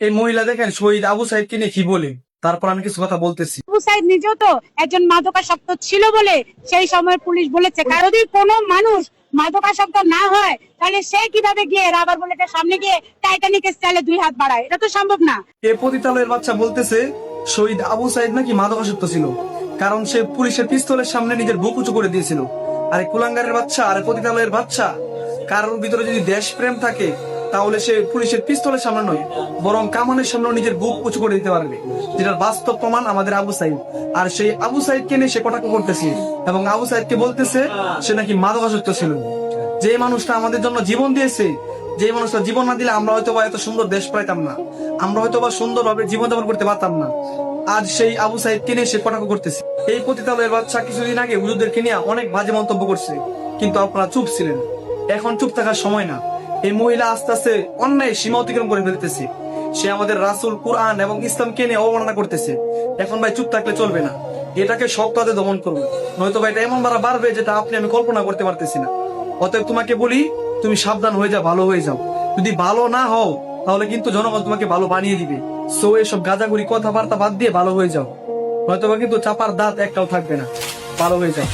এই মহিলা দেখেন শহীদ আবু সাইদকে নিয়ে কি বলে, তারপর আমি কিছু কথা বলতেছি। আবু সাইদ নিজেও তো একজন মাদকাসক্ত ছিল বলে সেই সময় পুলিশ বলেছে, কারণ যদি কোনো মানুষ মাদকাসক্ত না হয় তাহলে সে কিভাবে গিয়ে রাবার বুলেটের সামনে গিয়ে টাইটানিকের স্টাইলে দুই হাত বাড়ায়? এটা তো সম্ভব না। এ পতিতালয়ের বাচ্চা বলতেছে শহীদ আবু সাইদ নাকি মাদকাসক্ত ছিল, কারণ সে পুলিশের পিস্তলের সামনে নিজের বুক উঁচু করে দিয়েছিল। আরে কুলাঙ্গারের বাচ্চা, আরে পতিতালয়ের বাচ্চা, কারোর ভিতরে যদি দেশপ্রেম থাকে তাহলে সে পুলিশের পিস্তলের সামনে নয়, বরং কামানের সামনে নিজের বুক উঁচু করে দিতে পারবে, যেটার বাস্তব প্রমাণ আমাদের আবু সাইদ। আর সেই আবু সাইদকে নিয়ে সে কটাক্ষ করতেছে এবং আবু সাইদকে বলতেছে সে নাকি মাদকাসক্ত ছিল। যে মানুষটা আমাদের জন্য জীবন দিয়েছে, যে মানুষটা জীবন না দিলে আমরা হয়তো বা এত সুন্দর দেশ পাইতাম না, আমরা হয়তো বা সুন্দরভাবে জীবনযাপন করতে পারতাম না। আজ সেই আবু সাইদকে নিয়ে সে কটাক্ষ করতেছে। এই পতিতালয়ের বাচ্চা কিছুদিন আগে হুজুরদেরকে নিয়ে অনেক বাজে মন্তব্য করছে, কিন্তু আপনারা চুপ ছিলেন। এখন চুপ থাকার সময় না। এই মহিলা আস্তে আস্তে অন্যায় সীমা অতিক্রম করে ফেলতেছে। সে আমাদের রাসূল, কুরআন এবং ইসলামকে নিয়ে অবমাননা করতেছে। এখন ভাই চুপ থাকলে চলবে না, এটাকে শক্ত হাতে দমন করবো, নয়তো ভাই এটা এমন ভাবে বাড়বে যেটা আপনি আমি কল্পনা করতে পারতেছি না। অতএব তোমাকে বলি, তুমি সাবধান হয়ে যাও, ভালো হয়ে যাও। যদি ভালো না হও তাহলে কিন্তু জনগণ তোমাকে ভালো বানিয়ে দিবে। সো এসব গাঁজাগুড়ি কথাবার্তা বাদ দিয়ে ভালো হয়ে যাও, নয়তো কিন্তু চাপার দাঁত একটাও থাকবে না। ভালো হয়ে যাও।